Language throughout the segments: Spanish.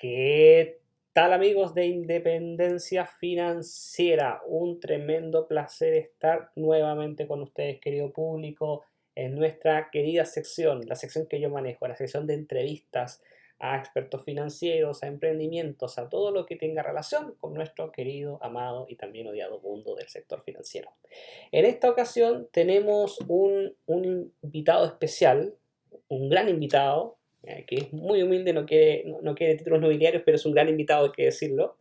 ¿Qué tal amigos de Independencia Financiera? Un tremendo placer estar nuevamente con ustedes, querido público, en nuestra querida sección, la sección que yo manejo, la sección de entrevistas a expertos financieros, a emprendimientos, a todo lo que tenga relación con nuestro querido, amado y también odiado mundo del sector financiero. En esta ocasión tenemos un invitado especial, un gran invitado, que es muy humilde, no quiere títulos nobiliarios, pero es un gran invitado, hay que decirlo,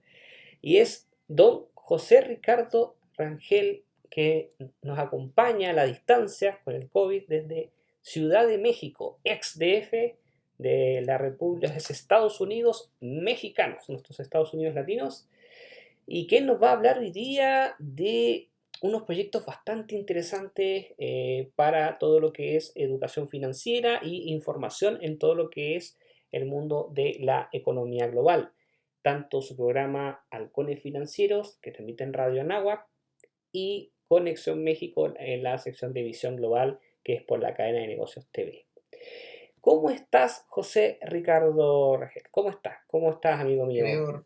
y es don José Ricardo Rangel, que nos acompaña a la distancia con el COVID desde Ciudad de México, ex DF de la República de Estados Unidos mexicanos, nuestros Estados Unidos latinos, y que nos va a hablar hoy día de unos proyectos bastante interesantes para todo lo que es educación financiera y información en todo lo que es el mundo de la economía global. Tanto su programa Halcones Financieros, que transmite en Radio Anáhuac, y Conexión México en la sección de Visión Global, que es por la cadena de negocios TV. ¿Cómo estás, José Ricardo Rangel? ¿Cómo estás? ¿Cómo estás, amigo mío? Querido,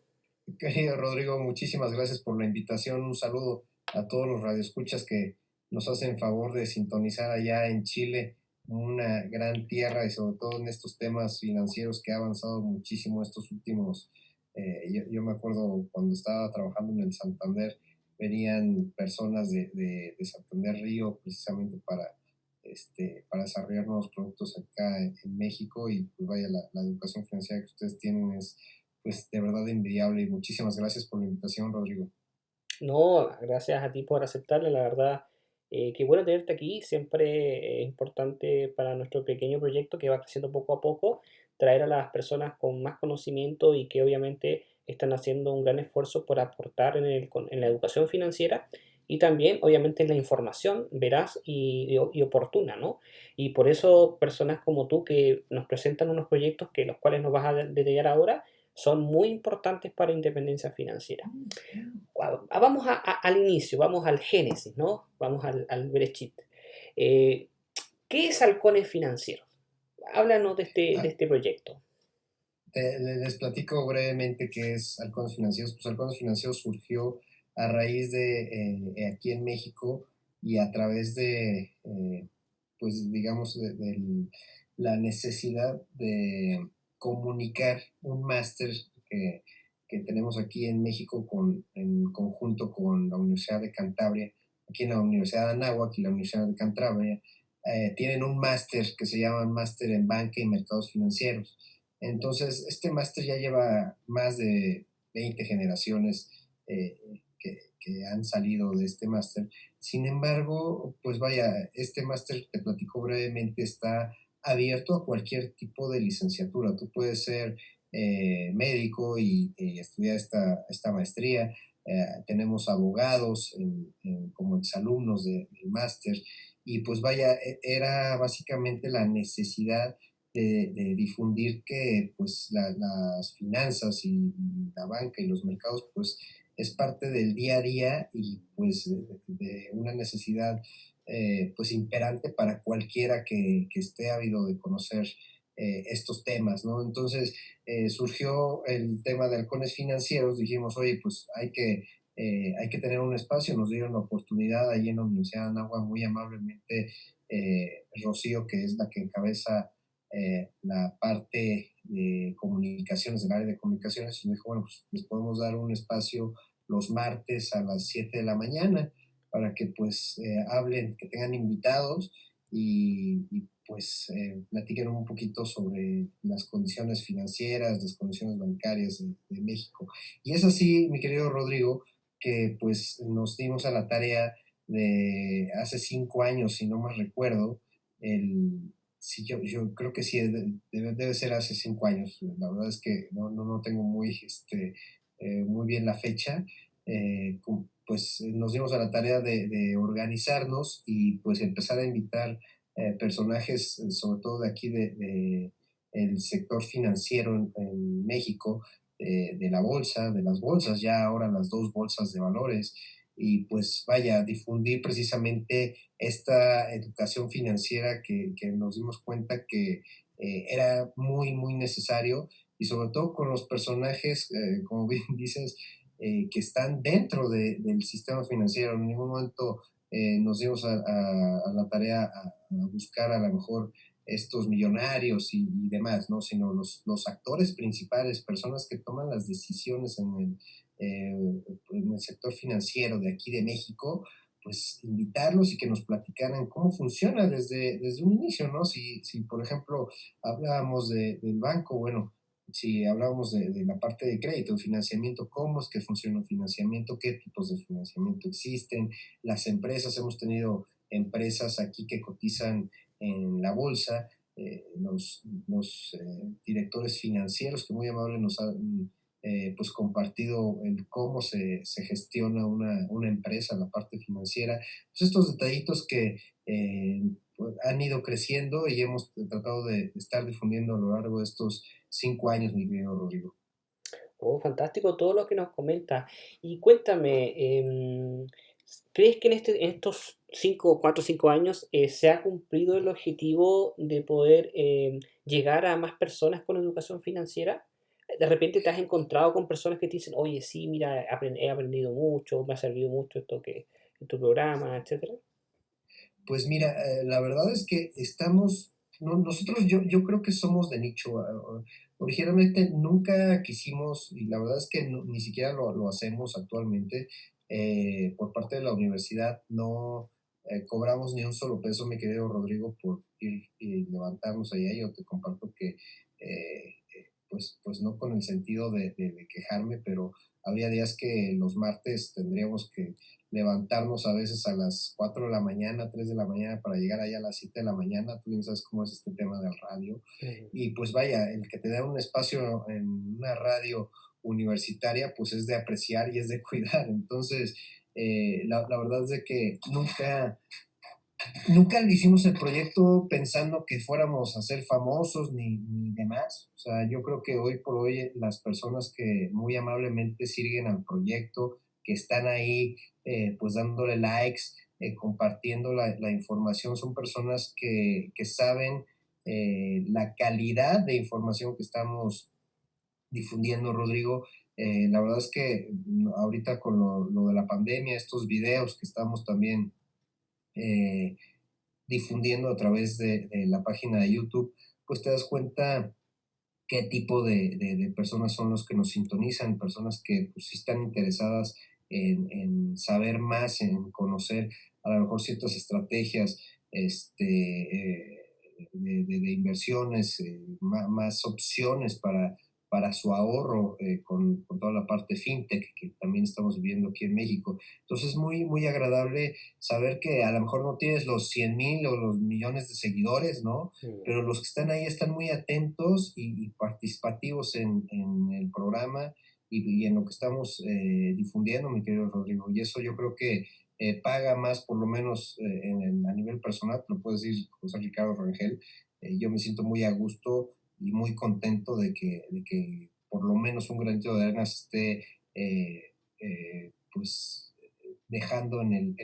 querido Rodrigo, muchísimas gracias por la invitación. Un saludo a todos los radioescuchas que nos hacen favor de sintonizar allá en Chile, una gran tierra y sobre todo en estos temas financieros que ha avanzado muchísimo estos últimos. Yo me acuerdo cuando estaba trabajando en el Santander, venían personas de Santander Río precisamente para desarrollar nuevos productos acá en México y pues vaya, la educación financiera que ustedes tienen es pues de verdad envidiable y muchísimas gracias por la invitación, Rodrigo. No, gracias a ti por aceptarla, la verdad. Qué bueno tenerte aquí. Siempre es importante para nuestro pequeño proyecto que va creciendo poco a poco, traer a las personas con más conocimiento y que obviamente están haciendo un gran esfuerzo por aportar en la educación financiera y también obviamente en la información veraz y oportuna, ¿no? Y por eso personas como tú que nos presentan unos proyectos que los cuales nos vas a detallar ahora son muy importantes para independencia financiera. Vamos al inicio, vamos al génesis, ¿no? Vamos al Bereshit. Eh, ¿Qué es Halcones Financieros? Háblanos de Ah, este proyecto. les platico brevemente qué es Halcones Financieros. Pues Halcones Financieros surgió a raíz de aquí en México y a través de, pues digamos, la necesidad de comunicar un máster que tenemos aquí en México en conjunto con la Universidad de Cantabria, aquí en la Universidad de Anáhuac y la Universidad de Cantabria, tienen un máster que se llama Máster en Banca y Mercados Financieros. Entonces, este máster ya lleva más de 20 generaciones que han salido de este máster. Sin embargo, pues vaya, este máster, te platico brevemente, está abierto a cualquier tipo de licenciatura. Tú puedes ser médico y estudiar esta maestría. Tenemos abogados como exalumnos del máster. Y pues vaya, era básicamente la necesidad de difundir que pues las finanzas y la banca y los mercados pues es parte del día a día y pues de una necesidad pues imperante para cualquiera que esté ávido de conocer estos temas, ¿no? Entonces surgió el tema de halcones financieros, dijimos, oye, pues hay que tener un espacio, nos dieron la oportunidad ahí en la Universidad de Anáhuac muy amablemente Rocío, que es la que encabeza la parte de comunicaciones, del área de comunicaciones, y me dijo, bueno, pues les podemos dar un espacio los martes a las 7 de la mañana para que pues hablen, que tengan invitados y pues platiquen un poquito sobre las condiciones financieras, las condiciones bancarias de México. Y es así, mi querido Rodrigo, que pues nos dimos a la tarea de hace 5 años, si no más recuerdo, el, sí, yo creo que sí, debe ser hace 5 años. La verdad es que no tengo muy bien la fecha. Pues nos dimos a la tarea de organizarnos y pues empezar a invitar personajes, sobre todo de aquí el sector financiero en México, de la bolsa, de las bolsas, ya ahora las dos bolsas de valores, y pues vaya, difundir precisamente esta educación financiera que nos dimos cuenta que era muy, muy necesario y sobre todo con los personajes, como bien dices, que están dentro del sistema financiero. En ningún momento nos dimos a la tarea a buscar a lo mejor estos millonarios y demás, ¿no? Sino los actores principales, personas que toman las decisiones en el sector financiero de aquí de México, pues invitarlos y que nos platicaran cómo funciona desde un inicio, ¿no? Si por ejemplo, hablábamos del banco, bueno, si hablábamos de la parte de crédito, de financiamiento, cómo es que funciona el financiamiento, qué tipos de financiamiento existen, las empresas, hemos tenido empresas aquí que cotizan en la bolsa, los directores financieros que muy amables nos han pues compartido el cómo se gestiona una empresa, la parte financiera, pues estos detallitos que pues, han ido creciendo y hemos tratado de estar difundiendo a lo largo de estos 5 años, mi querido Rodrigo. Oh, fantástico todo lo que nos comenta. Y cuéntame, ¿crees que en estos 4 o 5 años se ha cumplido el objetivo de poder llegar a más personas con educación financiera? De repente te has encontrado con personas que te dicen, oye, sí, mira, he aprendido mucho, me ha servido mucho esto que en tu programa, etcétera. Pues mira, la verdad es que estamos, nosotros yo creo que somos de nicho. Originalmente nunca quisimos, y la verdad es que ni siquiera lo hacemos actualmente, por parte de la universidad, no cobramos ni un solo peso, mi querido Rodrigo, por ir y levantarnos allá. Yo te comparto que, pues no con el sentido de quejarme, pero había días que los martes tendríamos que levantarnos a veces a las 4 de la mañana, 3 de la mañana para llegar allá a las 7 de la mañana. Tú bien sabes cómo es este tema del radio. Ujú. Y pues vaya, el que te da un espacio en una radio universitaria, pues es de apreciar y es de cuidar. Entonces, la verdad es de que nunca le hicimos el proyecto pensando que fuéramos a ser famosos ni demás. O sea, yo creo que hoy por hoy las personas que muy amablemente siguen al proyecto, que están ahí pues dándole likes, compartiendo la información, son personas que saben la calidad de información que estamos difundiendo, Rodrigo. La verdad es que ahorita con lo de la pandemia, estos videos que estamos también eh, difundiendo a través de la página de YouTube, pues te das cuenta qué tipo de personas son los que nos sintonizan, personas que pues, sí están interesadas en saber más, en conocer a lo mejor ciertas estrategias de inversiones, más opciones para su ahorro con toda la parte fintech que también estamos viviendo aquí en México. Entonces es muy, muy agradable saber que a lo mejor no tienes los 100,000 o los millones de seguidores, ¿no? Mm. Pero los que están ahí están muy atentos y participativos en el programa y en lo que estamos difundiendo, mi querido Rodrigo. Y eso yo creo que paga más, por lo menos a nivel personal, te lo puedo decir José Ricardo Rangel. Yo me siento muy a gusto y muy contento de que por lo menos un granito de arena se esté pues dejando en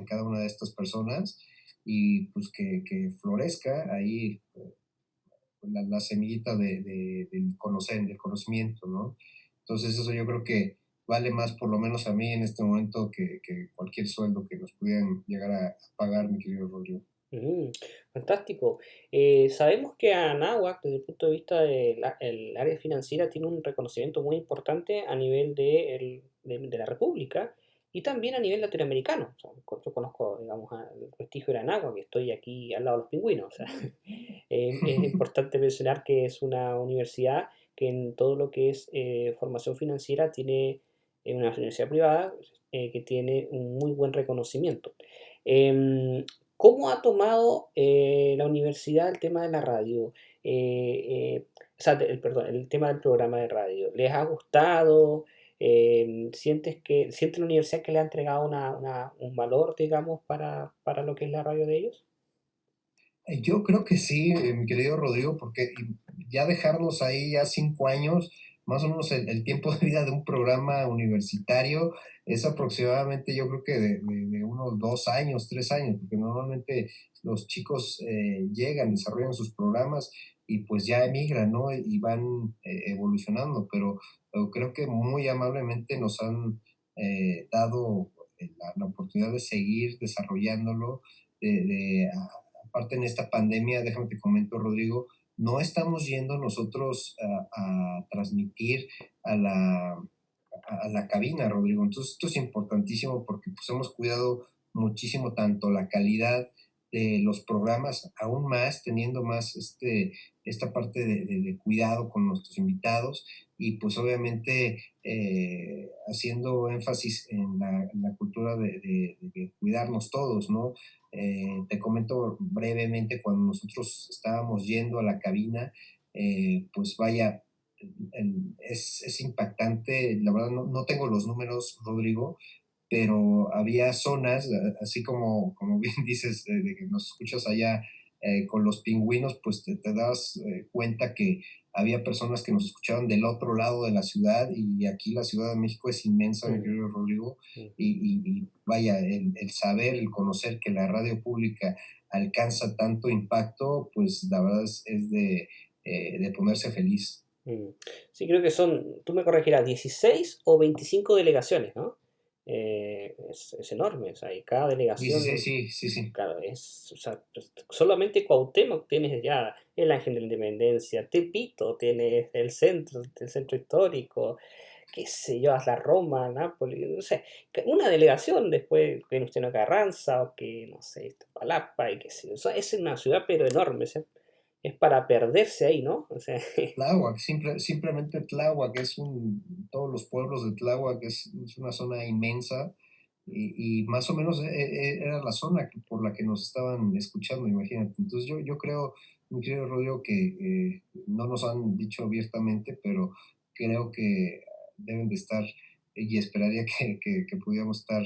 cada una de estas personas y pues que florezca ahí la semillita del conocer, del conocimiento, ¿no? Entonces eso yo creo que vale más por lo menos a mí en este momento que cualquier sueldo que nos pudieran llegar a pagar, mi querido Rodrigo. Mm, fantástico. Sabemos que Anáhuac, desde el punto de vista del área financiera, tiene un reconocimiento muy importante a nivel de la República y también a nivel latinoamericano. O sea, yo conozco, digamos, el prestigio de Anáhuac, que estoy aquí al lado de los pingüinos. O sea, es importante mencionar que es una universidad que en todo lo que es formación financiera tiene una universidad privada que tiene un muy buen reconocimiento. Em, ¿Cómo ha tomado la universidad el tema de la radio? O sea, perdón, el tema del programa de radio. ¿Les ha gustado? ¿Siente la universidad que le ha entregado un valor, digamos, para lo que es la radio de ellos? Yo creo que sí, mi querido Rodrigo, porque ya dejarlos ahí ya 5 años, más o menos el tiempo de vida de un programa universitario es aproximadamente, yo creo que de unos 2 años, 3 años, porque normalmente los chicos llegan, desarrollan sus programas y pues ya emigran, ¿no? Y van evolucionando, pero creo que muy amablemente nos han dado la oportunidad de seguir desarrollándolo, aparte en esta pandemia, déjame te comento, Rodrigo, no estamos yendo nosotros a transmitir a la cabina, Rodrigo. Entonces, esto es importantísimo porque pues hemos cuidado muchísimo tanto la calidad de los programas, aún más teniendo más esta parte de cuidado con nuestros invitados y pues obviamente haciendo énfasis en la cultura de cuidarnos todos, ¿no? Te comento brevemente, cuando nosotros estábamos yendo a la cabina, pues vaya, es impactante, la verdad no tengo los números, Rodrigo, pero había zonas, así como bien dices, de que nos escuchas allá con los pingüinos, pues te das cuenta que había personas que nos escuchaban del otro lado de la ciudad y aquí la Ciudad de México es inmensa, mi Mm, querido Rodrigo, mm. y vaya, el saber, el conocer que la radio pública alcanza tanto impacto, pues la verdad es de ponerse feliz. Mm. Sí, creo que son, tú me corregirás, 16 o 25 delegaciones, ¿no? Es enorme, o sea, y cada 16, delegación, sí, sí, sí. claro, o sea, pues, solamente Cuauhtémoc tienes ya el Ángel de la Independencia, Tepito tienes el centro histórico, qué sé yo, hasta Roma, Nápoles, no sé, una delegación después que usted no Carranza o que, no sé, Palapa y qué sé yo, o sea, es una ciudad pero enorme, o sea, es para perderse ahí, ¿no? O sea, Tláhuac, simplemente Tláhuac, todos los pueblos de Tláhuac es una zona inmensa y más o menos era la zona por la que nos estaban escuchando, imagínate. Entonces yo creo, mi querido Rodrigo, que no nos han dicho abiertamente, pero creo que deben de estar y esperaría que pudiéramos estar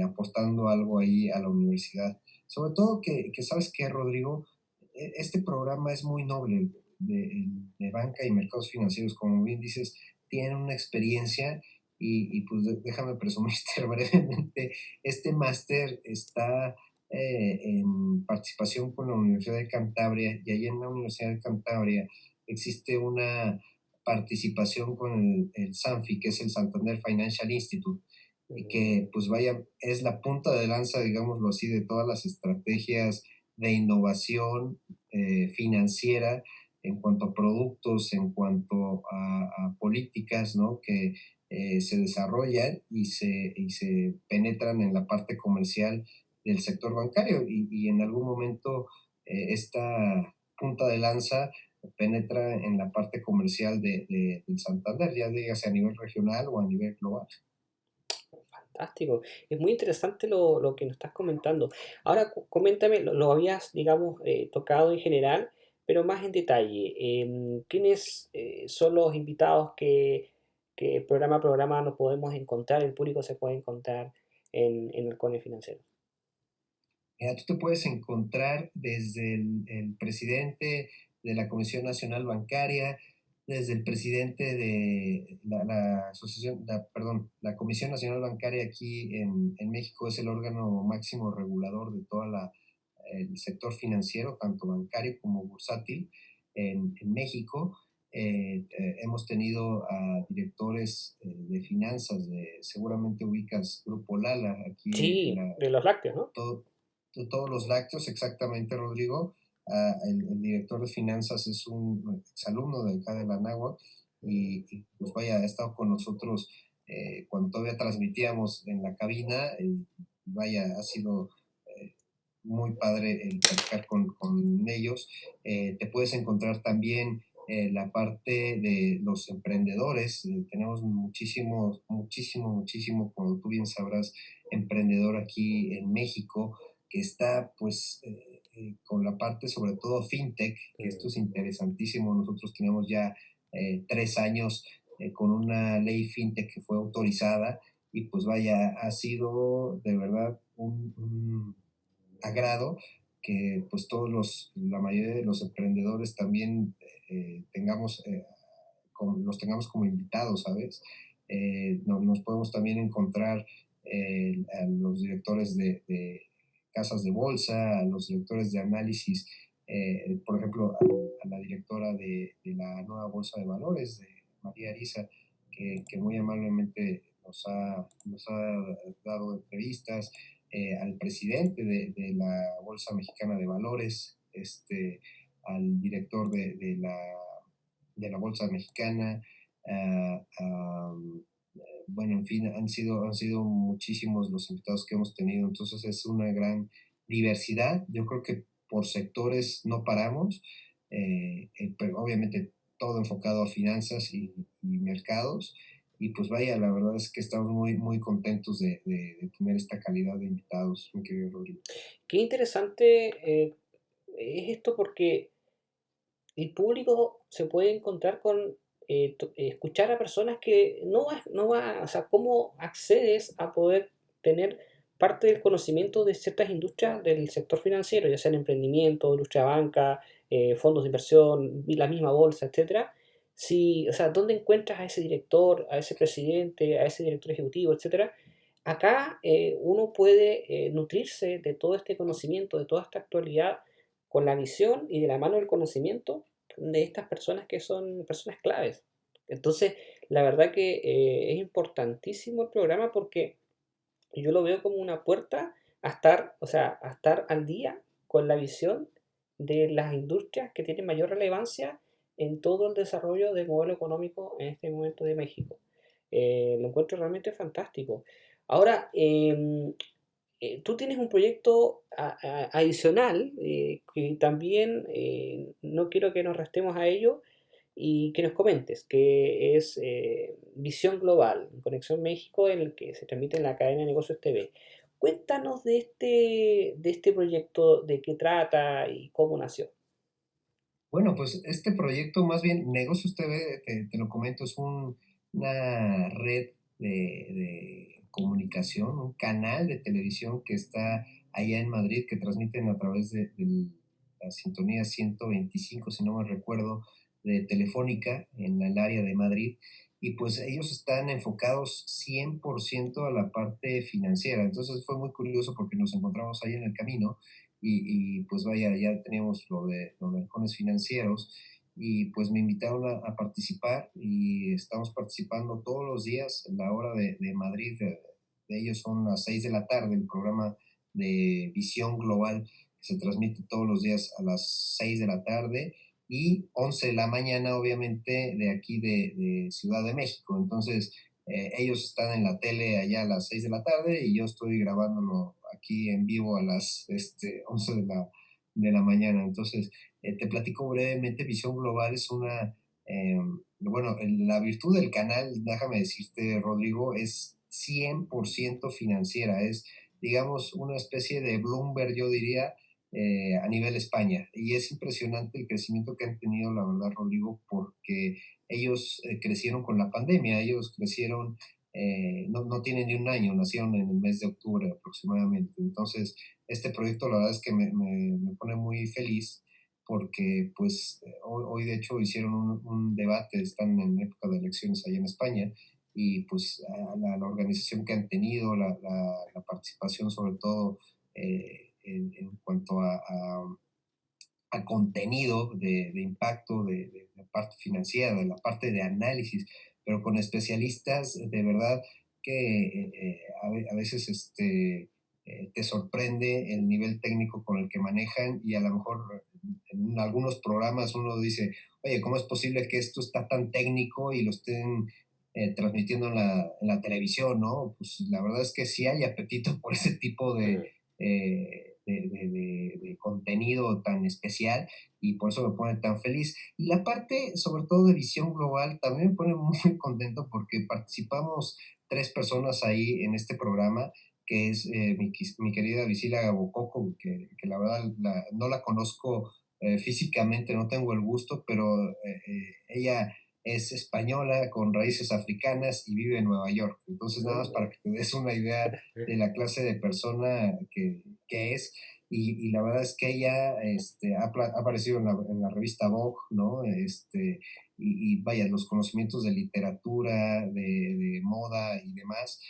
aportando algo ahí a la universidad. Sobre todo que ¿sabes qué, Rodrigo? Este programa es muy noble de banca y mercados financieros, como bien dices, tienen una experiencia y pues déjame presumirte brevemente, este máster está en participación con la Universidad de Cantabria y allí en la Universidad de Cantabria existe una participación con el SANFI, que es el Santander Financial Institute, y que pues vaya, es la punta de lanza, digámoslo así, de todas las estrategias de innovación financiera en cuanto a productos, en cuanto a políticas, ¿no? Que se desarrollan y se penetran en la parte comercial del sector bancario y en algún momento esta punta de lanza penetra en la parte comercial del Santander, ya dígase a nivel regional o a nivel global. fantástico. Es muy interesante lo que nos estás comentando. Ahora, coméntame, lo habías, digamos, tocado en general, pero más en detalle. ¿Quiénes son los invitados que programa a programa nos podemos encontrar, el público se puede encontrar en el Cone Financiero? Mira, tú te puedes encontrar desde el presidente de la Comisión Nacional Bancaria, desde el presidente de la asociación, perdón, la Comisión Nacional Bancaria aquí en México es el órgano máximo regulador de todo el sector financiero, tanto bancario como bursátil en México. Hemos tenido a directores de finanzas, seguramente ubicas Grupo Lala, aquí Sí, de los lácteos, ¿no? todo, todos los lácteos, exactamente, Rodrigo. El director de finanzas es un exalumno de acá de la Nahua y pues vaya, ha estado con nosotros cuando todavía transmitíamos en la cabina. Vaya, ha sido muy padre el platicar con ellos. Te puedes encontrar también la parte de los emprendedores. Tenemos muchísimo, muchísimo, muchísimo, como tú bien sabrás, emprendedor aquí en México que está pues con la parte sobre todo fintech, que esto Mm. es interesantísimo. Nosotros tenemos ya 3 años con una ley fintech que fue autorizada y pues vaya, ha sido de verdad un agrado que pues la mayoría de los emprendedores también los tengamos como invitados, ¿sabes? Nos podemos también encontrar a los directores de casas de bolsa, a los directores de análisis por ejemplo, a la directora de la nueva Bolsa de Valores, de María Arisa, que muy amablemente nos ha dado entrevistas, al presidente de la Bolsa Mexicana de Valores, al director de la Bolsa Mexicana, ah, ah, bueno, en fin, han sido muchísimos los invitados que hemos tenido, entonces es una gran diversidad. Yo creo que por sectores no paramos, pero obviamente todo enfocado a finanzas y mercados. Y pues vaya, la verdad es que estamos muy, muy contentos de tener esta calidad de invitados, mi querido Rodrigo. Qué interesante es esto porque el público se puede encontrar con escuchar a personas que o sea, ¿cómo accedes a poder tener parte del conocimiento de ciertas industrias del sector financiero, ya sea en emprendimiento, industria banca, fondos de inversión, la misma bolsa, etcétera? Si, o sea, ¿dónde encuentras a ese director, a ese presidente, a ese director ejecutivo, etcétera? Acá uno puede nutrirse de todo este conocimiento, de toda esta actualidad, con la visión y de la mano del conocimiento de estas personas que son personas claves. Entonces, la verdad que es importantísimo el programa porque yo lo veo como una puerta a estar, o sea, a estar al día con la visión de las industrias que tienen mayor relevancia en todo el desarrollo del modelo económico en este momento de México. Lo encuentro realmente fantástico. Ahora, tú tienes un proyecto adicional que también no quiero que nos restemos a ello y que nos comentes, que es Visión Global, Conexión México, en el que se transmite en la cadena de Negocios TV. Cuéntanos de este proyecto, de qué trata y cómo nació. Bueno, pues este proyecto, más bien Negocios TV, te lo comento, es una red de comunicación, un canal de televisión que está allá en Madrid, que transmiten a través de la sintonía 125, si no me recuerdo, de Telefónica en el área de Madrid. Y pues ellos están enfocados 100% a la parte financiera. Entonces fue muy curioso porque nos encontramos ahí en el camino pues vaya, ya teníamos lo de halcones financieros y pues me invitaron a participar y estamos participando todos los días. La hora de Madrid de ellos son las 6 de la tarde, el programa de Visión Global que se transmite todos los días a las 6 de la tarde y 11 de la mañana, obviamente, de aquí de Ciudad de México. Entonces, ellos están en la tele allá a las 6 de la tarde y yo estoy grabándolo aquí en vivo a las 11 de la mañana. Entonces, te platico brevemente, Visión Global es bueno, la virtud del canal, déjame decirte, Rodrigo, es 100% financiera, es, digamos, una especie de Bloomberg, yo diría, a nivel España. Y es impresionante el crecimiento que han tenido, la verdad, Rodrigo, porque ellos crecieron con la pandemia, ellos crecieron, no tienen ni un año, nacieron en el mes de octubre aproximadamente. Entonces, este proyecto la verdad es que me pone muy feliz porque pues hoy de hecho hicieron un debate, están en época de elecciones allá en España y pues la organización que han tenido, la participación sobre todo en cuanto a contenido de impacto, de la parte financiera, de la parte de análisis, pero con especialistas de verdad que a veces te sorprende el nivel técnico con el que manejan y a lo mejor en algunos programas uno dice, oye, ¿cómo es posible que esto está tan técnico y lo estén transmitiendo en la televisión, ¿no? Pues la verdad es que sí hay apetito por ese tipo Mm. de contenido tan especial y por eso me pone tan feliz. Y la parte, sobre todo de visión global, también me pone muy contento porque participamos tres personas ahí en este programa, que es mi querida Visila Gabococo, que la verdad no la conozco físicamente, no tengo el gusto, pero ella es española con raíces africanas y vive en Nueva York. Entonces, nada más para que te des una idea de la clase de persona que es. Y la verdad es que ella ha aparecido en la revista Vogue, ¿no? Y vaya, los conocimientos de literatura, de moda y demás,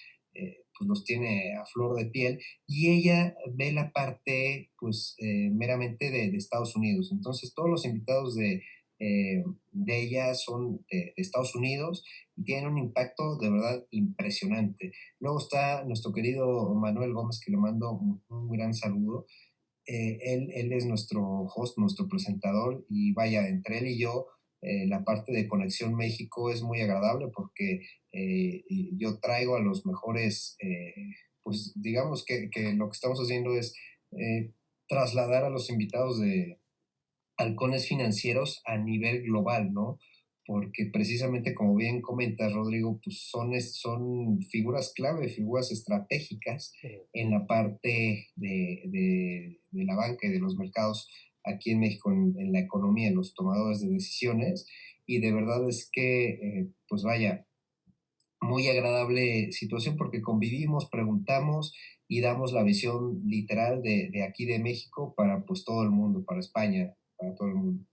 pues los tiene a flor de piel, y ella ve la parte pues meramente de Estados Unidos. Entonces todos los invitados de ella son de Estados Unidos y tienen un impacto de verdad impresionante. Luego está nuestro querido Manuel Gómez, que le mando un gran saludo. Él es nuestro host, nuestro presentador, y vaya, entre él y yo, la parte de Conexión México es muy agradable porque yo traigo a los mejores, pues digamos que lo que estamos haciendo es trasladar a los invitados de halcones financieros a nivel global, ¿no? Porque precisamente como bien comentas, Rodrigo, pues son figuras clave, figuras estratégicas Mm. en la parte de la banca y de los mercados aquí en México, en la economía, en los tomadores de decisiones. Y de verdad es que, pues vaya, muy agradable situación porque convivimos, preguntamos y damos la visión literal de aquí de México para pues todo el mundo, para España, para todo el mundo.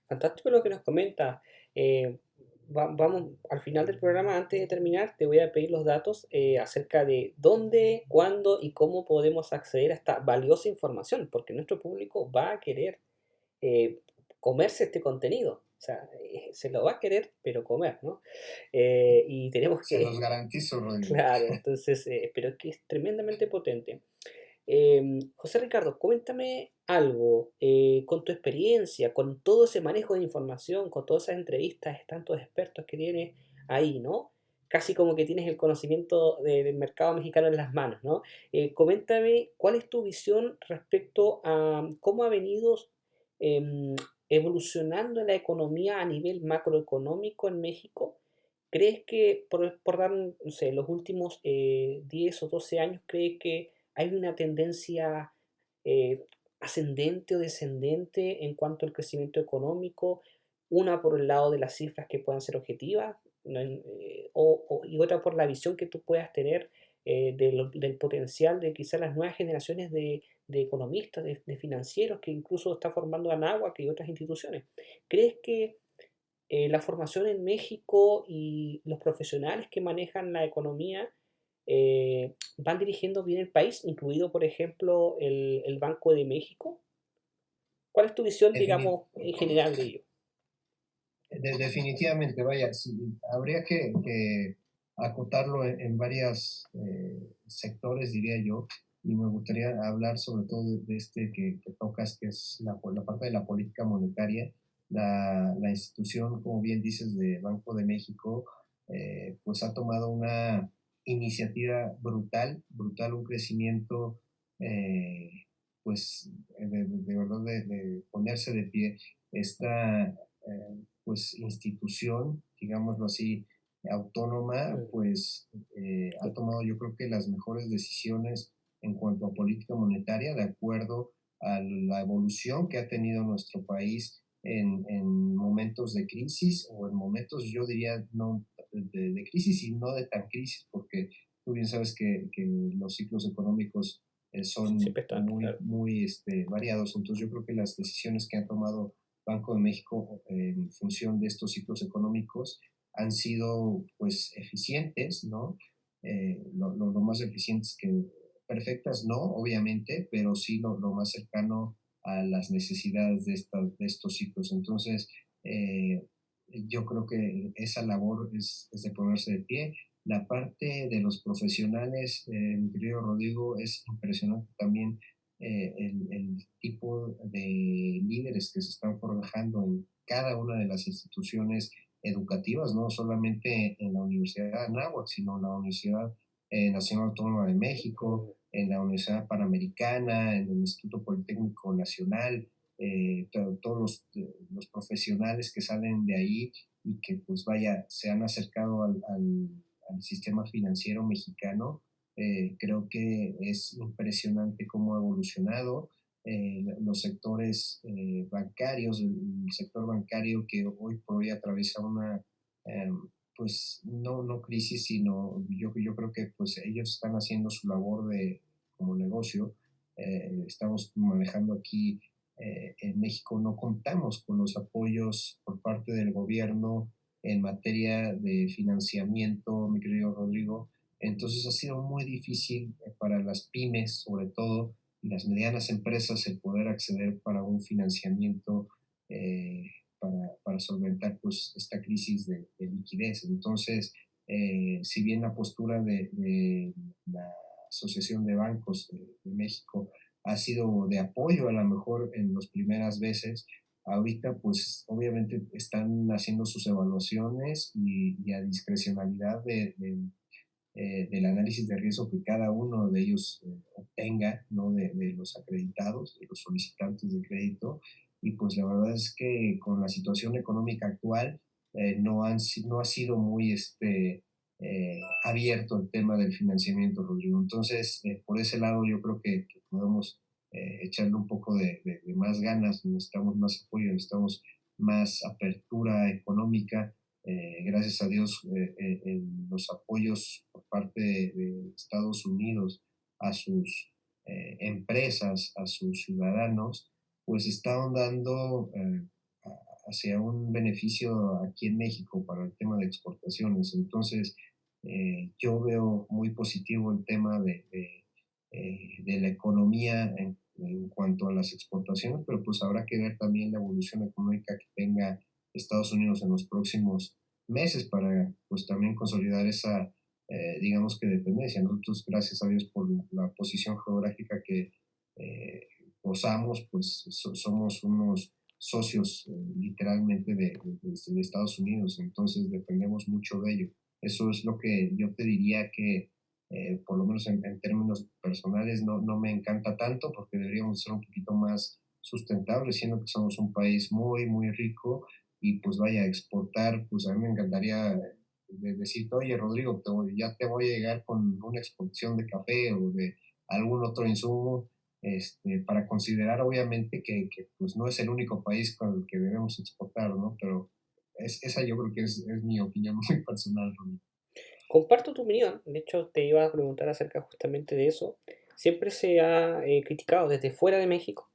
Fantástico lo que nos comenta. Eh, vamos al final del programa, antes de terminar, te voy a pedir los datos acerca de dónde, cuándo y cómo podemos acceder a esta valiosa información, porque nuestro público va a querer eh, comerse este contenido. O sea, se lo va a querer, pero comer, ¿no? Y tenemos Se los que, garantizo, Rodrigo. claro, entonces, pero es que es tremendamente potente. José Ricardo, coméntame algo con tu experiencia, con todo ese manejo de información, con todas esas entrevistas, tantos expertos que tienes ahí, ¿no? Casi como que tienes el conocimiento del mercado mexicano en las manos, ¿no? Coméntame cuál es tu visión respecto a cómo ha venido em, evolucionando la economía a nivel macroeconómico en México. ¿Crees que, por dar, no sé, los últimos 10 o 12 años, crees que hay una tendencia eh, ascendente o descendente en cuanto al crecimiento económico? Una por el lado de las cifras que puedan ser objetivas, ¿no? Y otra por la visión que tú puedas tener del potencial de quizás las nuevas generaciones de economistas, de financieros que incluso está formando Anáhuac y otras instituciones. ¿Crees que la formación en México y los profesionales que manejan la economía van dirigiendo bien el país, incluido, por ejemplo, el Banco de México? ¿Cuál es tu visión, Defini- digamos, en general de ello? definitivamente, vaya, sí, habría que acotarlo en varios sectores, diría yo, y me gustaría hablar sobre todo de este que tocas, que es la parte de la política monetaria. La institución, como bien dices, de Banco de México, pues ha tomado una iniciativa brutal, brutal, un crecimiento, eh, pues de verdad de ponerse de pie. Esta pues institución, digámoslo así, autónoma, Mm, pues ha sí, tomado yo creo que las mejores decisiones en cuanto a política monetaria, de acuerdo a la evolución que ha tenido nuestro país en momentos de crisis o en momentos, yo diría, no de crisis y no de tan crisis, porque tú bien sabes que los ciclos económicos son siempre están, muy, claro. muy variados. Entonces yo creo que las decisiones que ha tomado Banco de México en función de estos ciclos económicos han sido pues eficientes, ¿no? Lo más eficientes que perfectas no, obviamente, pero sí lo más cercano a las necesidades de estos ciclos. Entonces, yo creo que esa labor es de ponerse de pie. La parte de los profesionales, mi querido Rodrigo, es impresionante también el tipo de líderes que se están forjando en cada una de las instituciones educativas, no solamente en la Universidad de Anáhuac, sino en la Universidad Nacional Autónoma de México, Mm, en la Universidad Panamericana, en el Instituto Politécnico Nacional, todos los profesionales que salen de ahí y que pues vaya, se han acercado al sistema financiero mexicano. Creo que es impresionante cómo ha evolucionado los sectores bancarios, el sector bancario que hoy por hoy atraviesa una, eh, pues no crisis, sino yo creo que pues ellos están haciendo su labor de, como negocio. Estamos manejando aquí en México, no contamos con los apoyos por parte del gobierno en materia de financiamiento, mi querido Rodrigo, Entonces ha sido muy difícil para las pymes, sobre todo, y las medianas empresas, el poder acceder para un financiamiento eh, para solventar pues, esta crisis de liquidez. Entonces, si bien la postura de la Asociación de Bancos de México ha sido de apoyo a lo mejor en las primeras veces, ahorita pues obviamente están haciendo sus evaluaciones y a discrecionalidad del análisis de riesgo que cada uno de ellos obtenga, ¿no? De los acreditados, de los solicitantes de crédito. Y pues la verdad es que con la situación económica actual no ha sido muy abierto el tema del financiamiento, Rodrigo. Entonces, por ese lado yo creo que podemos echarle un poco de más ganas, necesitamos más apoyo, necesitamos más apertura económica. Gracias a Dios, los apoyos por parte de Estados Unidos a sus empresas, a sus ciudadanos, pues están dando hacia un beneficio aquí en México para el tema de exportaciones. Entonces, yo veo muy positivo el tema de la economía en cuanto a las exportaciones, pero pues habrá que ver también la evolución económica que tenga Estados Unidos en los próximos meses para pues también consolidar esa, digamos que dependencia. Nosotros, gracias a Dios por la posición geográfica que eh, gozamos, pues somos unos socios literalmente de Estados Unidos, entonces dependemos mucho de ello. Eso es lo que yo te diría que, por lo menos en términos personales, no me encanta tanto porque deberíamos ser un poquito más sustentables, siendo que somos un país muy, muy rico y pues vaya a exportar, pues a mí me encantaría decirte, oye Rodrigo, ya te voy a llegar con una exportación de café o de algún otro insumo, para considerar obviamente que, pues no es el único país con el que debemos exportar, ¿no? Pero esa yo creo que es mi opinión muy personal, Rodrigo. Comparto tu opinión, de hecho te iba a preguntar acerca justamente de eso. Siempre se ha criticado desde fuera de México,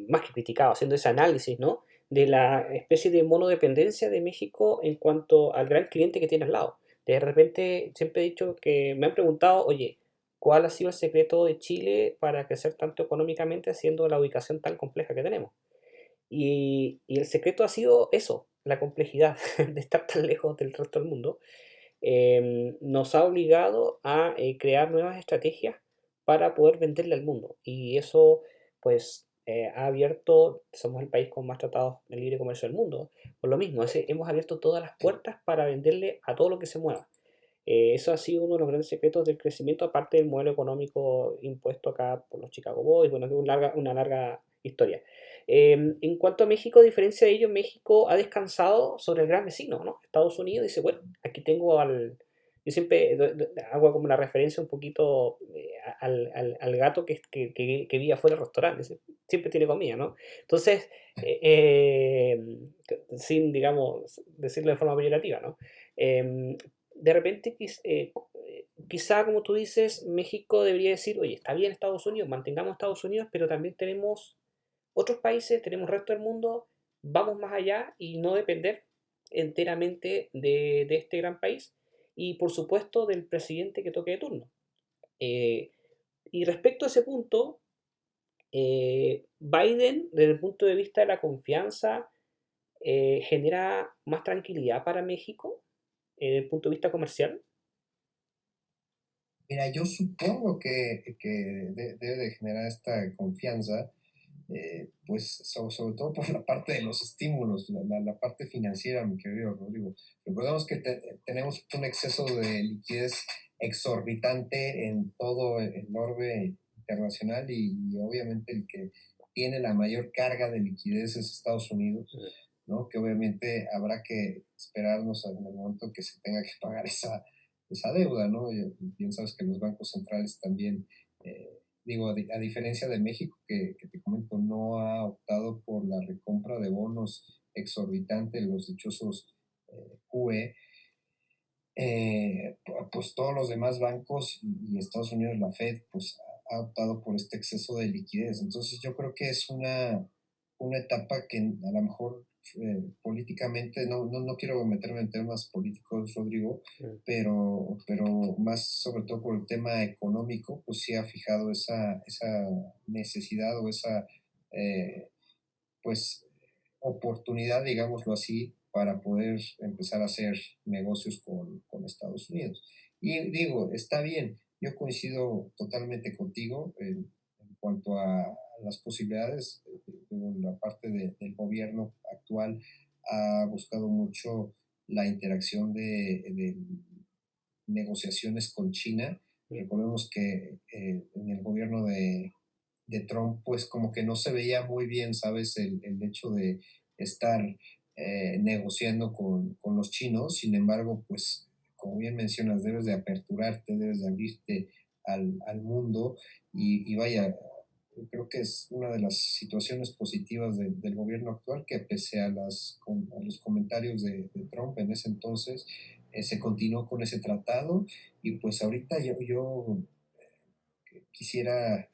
más que criticado, haciendo ese análisis, ¿no? De la especie de monodependencia de México en cuanto al gran cliente que tiene al lado. De repente, siempre he dicho que me han preguntado, oye, ¿cuál ha sido el secreto de Chile para crecer tanto económicamente siendo la ubicación tan compleja que tenemos? Y el secreto ha sido eso, la complejidad de estar tan lejos del resto del mundo. Nos ha obligado a crear nuevas estrategias para poder venderle al mundo. Y eso, pues, ha abierto, somos el país con más tratados de libre comercio del mundo. Por lo mismo, hemos abierto todas las puertas para venderle a todo lo que se mueva. Eso ha sido uno de los grandes secretos del crecimiento, aparte del modelo económico impuesto acá por los Chicago Boys, bueno, que es una larga historia. En cuanto a México, a diferencia de ello, México ha descansado sobre el gran vecino, ¿no? Estados Unidos dice, bueno, aquí tengo al... Yo siempre hago como una referencia un poquito al gato que vi afuera del restaurante, siempre tiene comida, ¿no? Entonces, sin, digamos, decirlo de forma peyorativa, ¿no? De repente, quizá, como tú dices, México debería decir, oye, está bien Estados Unidos, mantengamos Estados Unidos, pero también tenemos otros países, tenemos el resto del mundo, vamos más allá y no depender enteramente de este gran país y, por supuesto, del presidente que toque de turno. Eh, y respecto a ese punto, Biden, desde el punto de vista de la confianza, genera más tranquilidad para México, desde el punto de vista comercial. Mira, yo supongo que debe de generar esta confianza, pues sobre todo por la parte de los estímulos, la parte financiera, mi querido Rodrigo. Recordemos que tenemos un exceso de liquidez exorbitante en todo el orbe internacional y obviamente el que tiene la mayor carga de liquidez es Estados Unidos, ¿no? Que obviamente habrá que esperarnos en el momento que se tenga que pagar esa deuda, ¿no? Y bien sabes que los bancos centrales también, digo, a diferencia de México, que te comento, no ha optado por la recompra de bonos exorbitantes, los dichosos QE, pues todos los demás bancos y Estados Unidos, la Fed, pues ha optado por este exceso de liquidez. Entonces yo creo que es una etapa que a lo mejor políticamente, no quiero meterme en temas políticos, Rodrigo, Mm. pero más sobre todo por el tema económico, pues sí ha fijado esa necesidad o esa, eh, pues, oportunidad, digámoslo así, para poder empezar a hacer negocios con Estados Unidos. Y digo, está bien, yo coincido totalmente contigo en cuanto a las posibilidades. Digo, la parte del gobierno actual ha buscado mucho la interacción de negociaciones con China. Mm. Recordemos que en el gobierno de Trump, pues como que no se veía muy bien, ¿sabes? El hecho de estar negociando con los chinos. Sin embargo, pues como bien mencionas, debes de aperturarte, debes de abrirte al mundo y vaya, creo que es una de las situaciones positivas del gobierno actual, que pese a, a los comentarios de Trump en ese entonces, se continuó con ese tratado y pues ahorita yo quisiera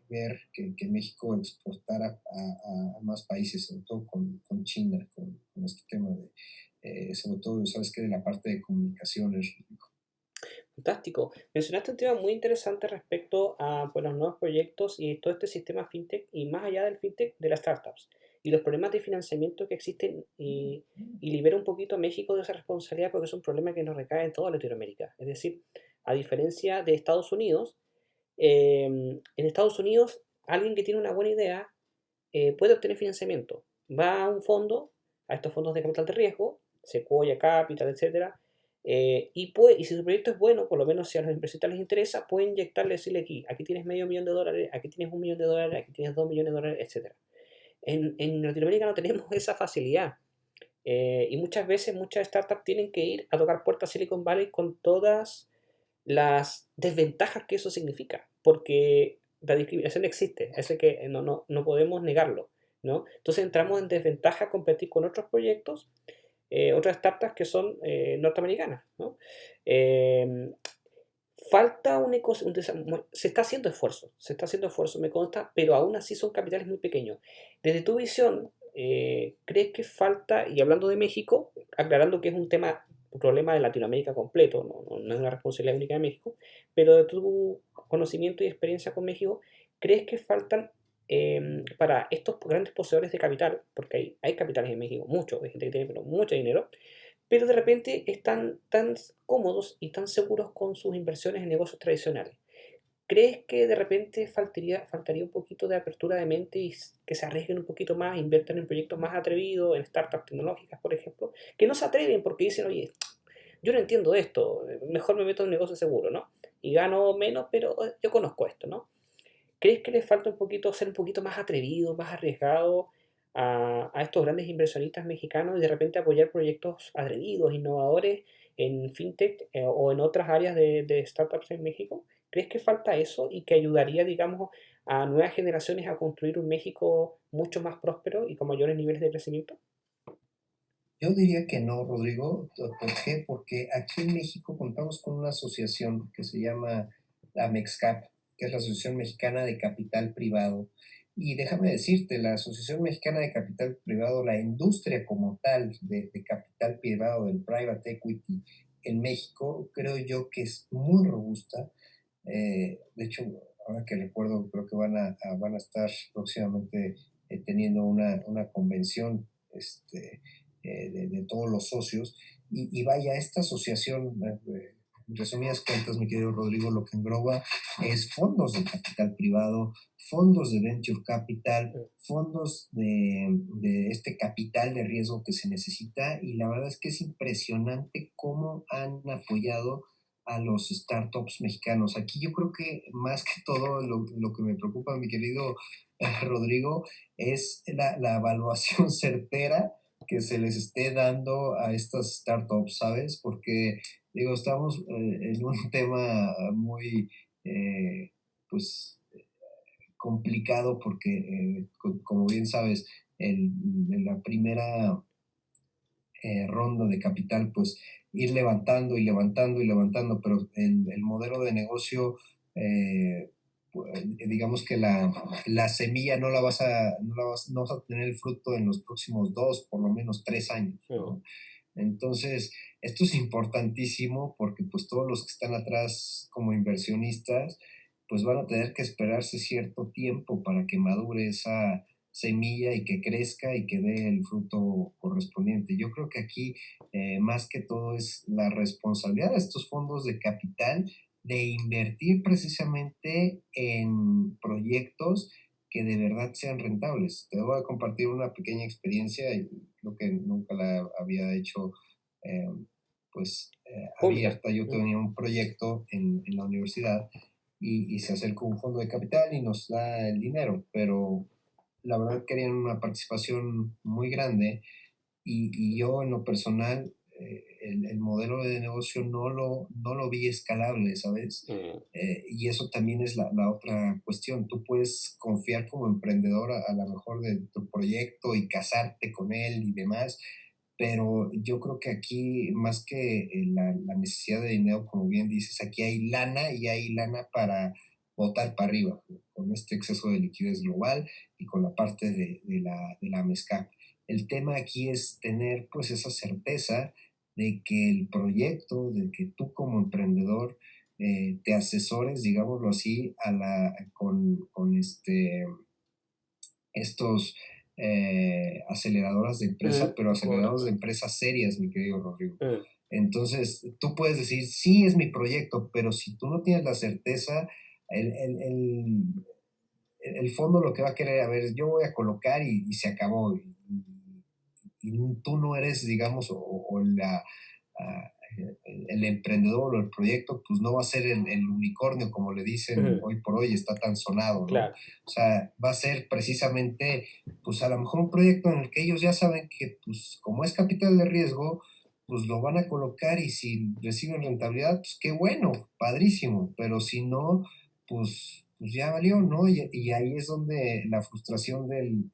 ver que México exportara a más países, sobre todo con China, con este tema de, sobre todo, sabes que de la parte de comunicaciones. Fantástico. Mencionaste un tema muy interesante respecto a pues, los nuevos proyectos y todo este sistema fintech y más allá del fintech de las startups y los problemas de financiamiento que existen y libera un poquito a México de esa responsabilidad porque es un problema que nos recae en toda Latinoamérica. Es decir, a diferencia de Estados Unidos, en Estados Unidos alguien que tiene una buena idea puede obtener financiamiento. Va a un fondo, a estos fondos de capital de riesgo, Sequoia Capital, etcétera, y si su proyecto es bueno, por lo menos si a los inversionistas les interesa, puede inyectarle, decirle aquí tienes medio millón de dólares, aquí tienes un millón de dólares, aquí tienes 2 millones de dólares, etcétera. En Latinoamérica no tenemos esa facilidad. Y muchas veces muchas startups tienen que ir a tocar puertas a Silicon Valley con todas las desventajas que eso significa, porque la discriminación existe, eso que no podemos negarlo, ¿no? Entonces entramos en desventaja a competir con otros proyectos, otras startups que son norteamericanas, ¿no? Eh, falta se está haciendo esfuerzo, me consta, pero aún así son capitales muy pequeños. Desde tu visión, ¿crees que falta, y hablando de México, aclarando que es un problema de Latinoamérica completo, no es una responsabilidad única de México, pero de tu conocimiento y experiencia con México, ¿crees que faltan para estos grandes poseedores de capital, porque hay capitales en México, mucho, hay gente que tiene pero mucho dinero, pero de repente están tan cómodos y tan seguros con sus inversiones en negocios tradicionales? ¿Crees que de repente faltaría un poquito de apertura de mente y que se arriesguen un poquito más, inviertan en proyectos más atrevidos, en startups tecnológicas, por ejemplo, que no se atreven porque dicen, oye, yo no entiendo esto, mejor me meto en un negocio seguro, ¿no? Y gano menos, pero yo conozco esto, ¿no? ¿Crees que les falta un poquito ser un poquito más atrevido, más arriesgado a estos grandes inversionistas mexicanos y de repente apoyar proyectos atrevidos, innovadores en fintech o en otras áreas de startups en México? ¿Crees que falta eso y que ayudaría, digamos, a nuevas generaciones a construir un México mucho más próspero y con mayores niveles de crecimiento? Yo diría que no, Rodrigo. ¿Por qué? Porque aquí en México contamos con una asociación que se llama la MEXCAP, que es la Asociación Mexicana de Capital Privado. Y déjame decirte, la Asociación Mexicana de Capital Privado, la industria como tal de capital privado, del private equity en México, creo yo que es muy robusta. De hecho, ahora que recuerdo, creo que van a estar próximamente teniendo una convención de todos los socios. Y vaya, esta asociación, en resumidas cuentas, mi querido Rodrigo, lo que engloba es fondos de capital privado, fondos de venture capital, fondos de este capital de riesgo que se necesita. Y la verdad es que es impresionante cómo han apoyado a los startups mexicanos. Aquí yo creo que más que todo lo que me preocupa, mi querido Rodrigo, es la evaluación certera que se les esté dando a estas startups, ¿sabes? Porque, digo, estamos en un tema muy, eh, pues, complicado porque, como bien sabes, en la primera ronda de capital, pues ir levantando y levantando y levantando, pero el modelo de negocio, eh, digamos que la semilla no vas a tener el fruto en los próximos 2, por lo menos 3 años, Mm, ¿no? Entonces, esto es importantísimo porque pues todos los que están atrás como inversionistas, pues van a tener que esperarse cierto tiempo para que madure esa semilla y que crezca y que dé el fruto correspondiente. Yo creo que aquí, más que todo, es la responsabilidad de estos fondos de capital de invertir precisamente en proyectos que de verdad sean rentables. Te voy a compartir una pequeña experiencia y creo que nunca la había hecho eh, pública. abierta. Yo Mm, tenía un proyecto en la universidad y se acercó un fondo de capital y nos da el dinero, pero la verdad querían una participación muy grande y yo en lo personal, el modelo de negocio no lo vi escalable, ¿sabes? mm, Y eso también es la otra cuestión. Tú puedes confiar como emprendedor a lo mejor de tu proyecto y casarte con él y demás, pero yo creo que aquí, más que la necesidad de dinero, como bien dices, aquí hay lana y hay lana para botar para arriba, ¿no? Con este exceso de liquidez global y con la parte de la mezcla. El tema aquí es tener pues esa certeza de que el proyecto, de que tú como emprendedor te asesores, digámoslo así, con estos aceleradoras de empresa, mm, pero aceleradoras de incubadoras. empresas serias, mi querido Rodrigo. Mm, Entonces, tú puedes decir, sí, es mi proyecto, pero si tú no tienes la certeza, el, el, el, el fondo lo que va a querer, a ver, yo voy a colocar y se acabó. Y tú no eres, digamos, ah, el emprendedor o el proyecto, pues no va a ser el unicornio, como le dicen mm, hoy por hoy, está tan sonado, ¿no? claro. O sea, va a ser precisamente, pues a lo mejor un proyecto en el que ellos ya saben que, pues como es capital de riesgo, pues lo van a colocar y si reciben rentabilidad, pues qué bueno, padrísimo, pero si no, pues ya valió, ¿no? Y ahí es donde la frustración del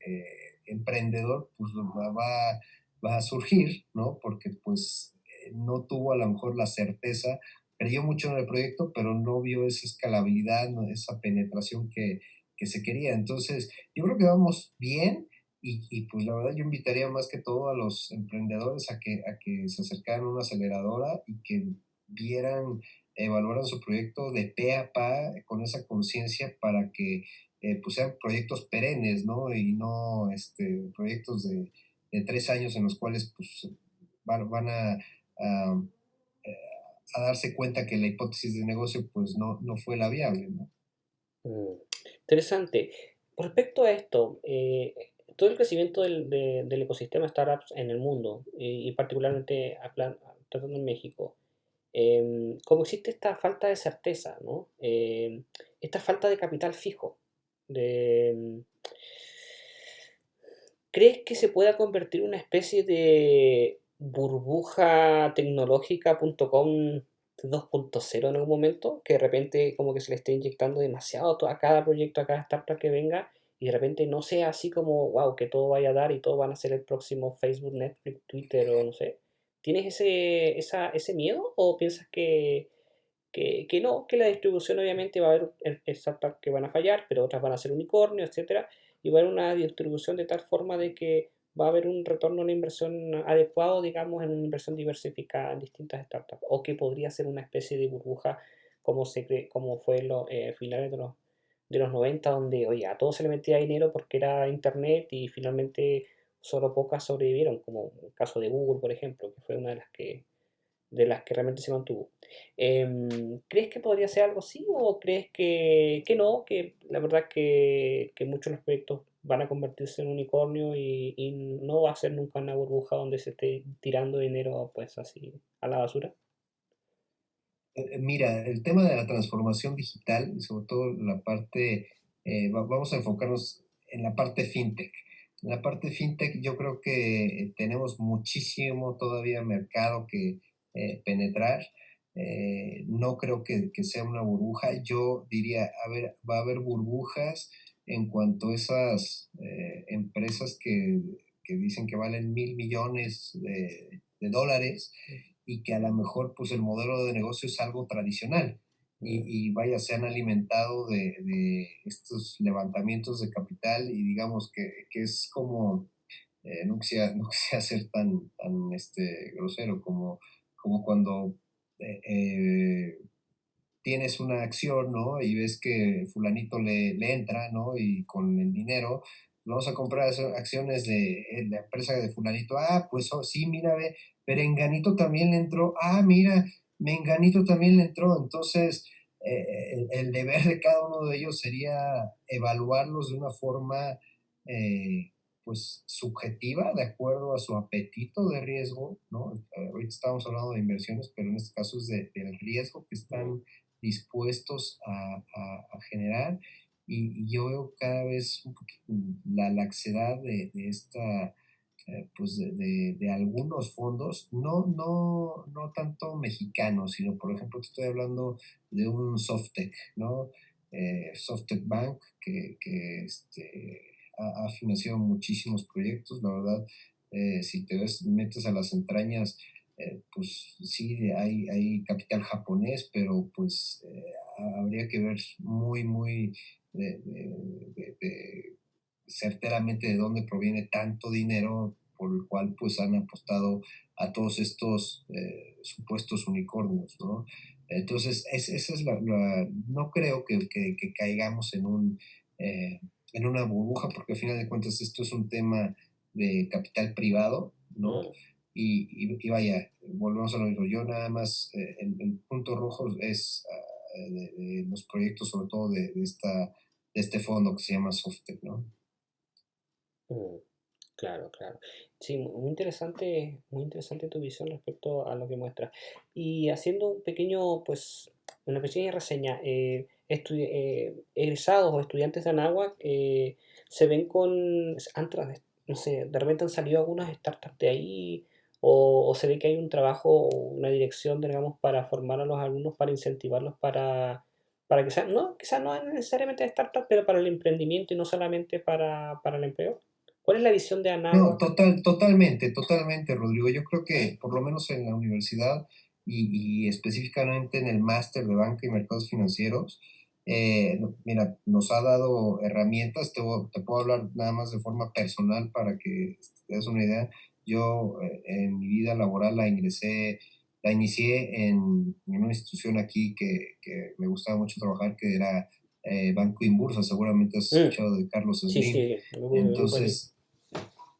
emprendedor, pues va a surgir, ¿no? Porque pues no tuvo a lo mejor la certeza, creyó mucho en el proyecto, pero no vio esa escalabilidad, ¿no? Esa penetración que se quería. Entonces, yo creo que vamos bien pues la verdad yo invitaría más que todo a los emprendedores a que se acercaran a una aceleradora y que vieran, evaluaran su proyecto de pe a pa con esa conciencia para que pues sean proyectos perennes, ¿no? Y no proyectos de 3 años en los cuales pues van a, eh, a darse cuenta que la hipótesis de negocio pues no fue la viable, ¿no? Mm, interesante. Con respecto a esto, todo el crecimiento del ecosistema startups en el mundo y particularmente tratando en México, como existe esta falta de certeza, ¿no? Esta falta de capital fijo, de, ¿crees que se pueda convertir en una especie de burbuja tecnológica.com 2.0 en algún momento? Que de repente como que se le esté inyectando demasiado a cada proyecto, a cada startup que venga y de repente no sea así como, wow, que todo vaya a dar y todo van a ser el próximo Facebook, Netflix, Twitter o no sé. ¿Tienes ese miedo o piensas que no, que la distribución obviamente va a haber startups que van a fallar, pero otras van a ser unicornios, etcétera, y va a haber una distribución de tal forma de que va a haber un retorno a una inversión adecuado, digamos, en una inversión diversificada en distintas startups, o que podría ser una especie de burbuja como fue en los finales de los 90 donde, oye, a todo se le metía dinero porque era internet y finalmente solo pocas sobrevivieron, como el caso de Google, por ejemplo, que fue una de las que realmente se mantuvo. ¿Crees que podría ser algo así o crees que no? Que la verdad que muchos de los proyectos van a convertirse en unicornio y no va a ser nunca una burbuja donde se esté tirando dinero pues así a la basura. Mira, el tema de la transformación digital y sobre todo la parte, vamos a enfocarnos en la parte fintech. En la parte fintech yo creo que tenemos muchísimo todavía mercado que penetrar. No creo que sea una burbuja. Yo diría, a ver, va a haber burbujas en cuanto a esas empresas que dicen que valen 1.000 millones de dólares y que a lo mejor pues el modelo de negocio es algo tradicional. Mm, y vaya, se han alimentado de estos levantamientos de capital y digamos que es como, no quisiera ser tan grosero como cuando eh, eh, tienes una acción, ¿no? Y ves que fulanito le entra, ¿no? Y con el dinero, vamos a comprar acciones de la empresa de fulanito. Ah, pues oh, sí, mira, ve, Perenganito también le entró. Ah, mira, Menganito también le entró. Entonces, el deber de cada uno de ellos sería evaluarlos de una forma, pues, subjetiva, de acuerdo a su apetito de riesgo, ¿no? Ahorita estamos hablando de inversiones, pero en este caso es del riesgo que mm, están dispuestos a generar y yo veo cada vez un poquito la laxedad de esta, pues de algunos fondos, no tanto mexicanos, sino por ejemplo te estoy hablando de un Softec, ¿no? Softec Bank ha financiado muchísimos proyectos, la verdad, si metes a las entrañas, pues sí, hay capital japonés, pero pues habría que ver muy certeramente de dónde proviene tanto dinero por el cual pues han apostado a todos estos supuestos unicornios, ¿no? Entonces, esa es no creo que caigamos en una burbuja, porque al final de cuentas esto es un tema de capital privado, ¿no? mm. Y vaya, volvemos a lo mismo. Yo nada más, el punto rojo es de los proyectos, sobre todo de este fondo que se llama Softec, ¿no? Mm, claro, claro. Sí, muy interesante tu visión respecto a lo que muestras. Y haciendo un pequeño, pues, una pequeña reseña, egresados o estudiantes de Anáhuac se ven no sé, de repente han salido algunas startups de ahí, o se ve que hay un trabajo o una dirección, digamos, para formar a los alumnos, para incentivarlos para que sean, no, quizás no necesariamente startups, pero para el emprendimiento y no solamente para el empleo. ¿Cuál es la visión de No, Anáhuac? totalmente, Rodrigo. Yo creo que por lo menos en la universidad y específicamente en el máster de banca y mercados financieros, mira, nos ha dado herramientas. Te puedo hablar nada más de forma personal para que te des una idea. Yo en mi vida laboral la inicié en una institución aquí que me gustaba mucho trabajar, que era Banco Inbursa. Seguramente has Mm, escuchado de Carlos sí, Slim. sí, grupo Slim. Entonces,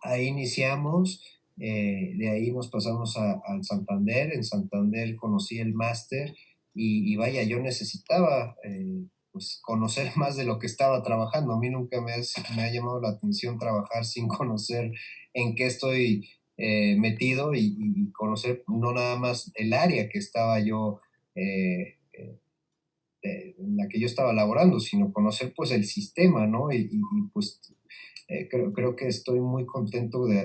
ahí iniciamos, de ahí nos pasamos al Santander. En Santander conocí el máster y vaya, yo necesitaba pues conocer más de lo que estaba trabajando. A mí nunca me ha llamado la atención trabajar sin conocer en qué estoy metido y conocer no nada más el área que estaba yo en la que yo estaba laborando, sino conocer pues el sistema, ¿no? Pues creo que estoy muy contento de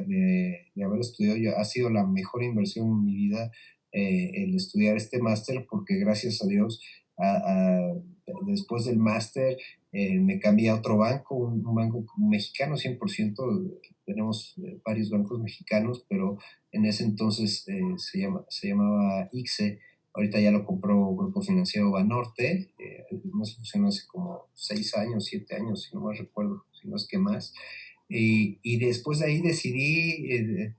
haber estudiado. Ha sido la mejor inversión en mi vida el estudiar este máster, porque gracias a Dios, después del máster, me cambié a otro banco, un banco mexicano 100%. Tenemos varios bancos mexicanos, pero en ese entonces se llamaba ICSE. Ahorita ya lo compró Grupo Financiero Banorte, nos fusionó hace como 6 años, 7 años, si no mal recuerdo, si no es que más. Y después de ahí decidí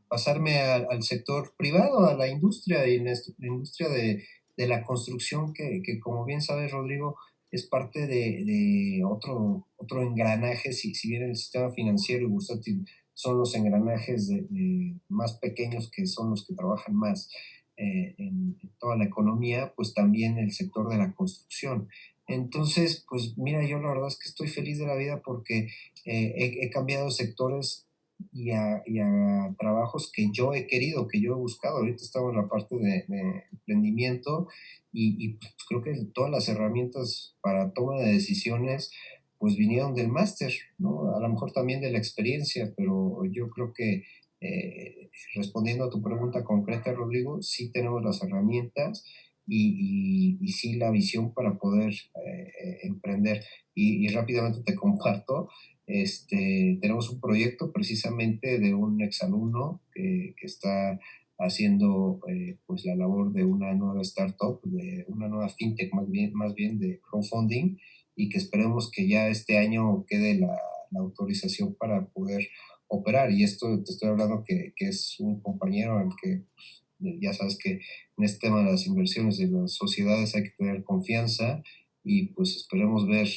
pasarme al sector privado, a la industria, y en la industria de la construcción, que como bien sabes, Rodrigo, es parte de otro engranaje. Si bien el sistema financiero y bursátil son los engranajes más pequeños, que son los que trabajan más en toda la economía, pues también el sector de la construcción. Entonces, pues mira, yo la verdad es que estoy feliz de la vida porque he cambiado de sectores y a trabajos que yo he querido, que yo he buscado. Ahorita estamos en la parte de emprendimiento y pues, creo que todas las herramientas para toma de decisiones pues vinieron del máster, ¿no? A lo mejor también de la experiencia, pero yo creo que respondiendo a tu pregunta concreta, Rodrigo, sí tenemos las herramientas y sí la visión para poder emprender. Y rápidamente te comparto, tenemos un proyecto precisamente de un exalumno que está haciendo pues la labor de una nueva startup, de una nueva fintech más bien de crowdfunding, y que esperemos que ya este año quede la autorización para poder operar. Y esto te estoy hablando que es un compañero al que ya sabes que en este tema de las inversiones de las sociedades hay que tener confianza, y pues esperemos ver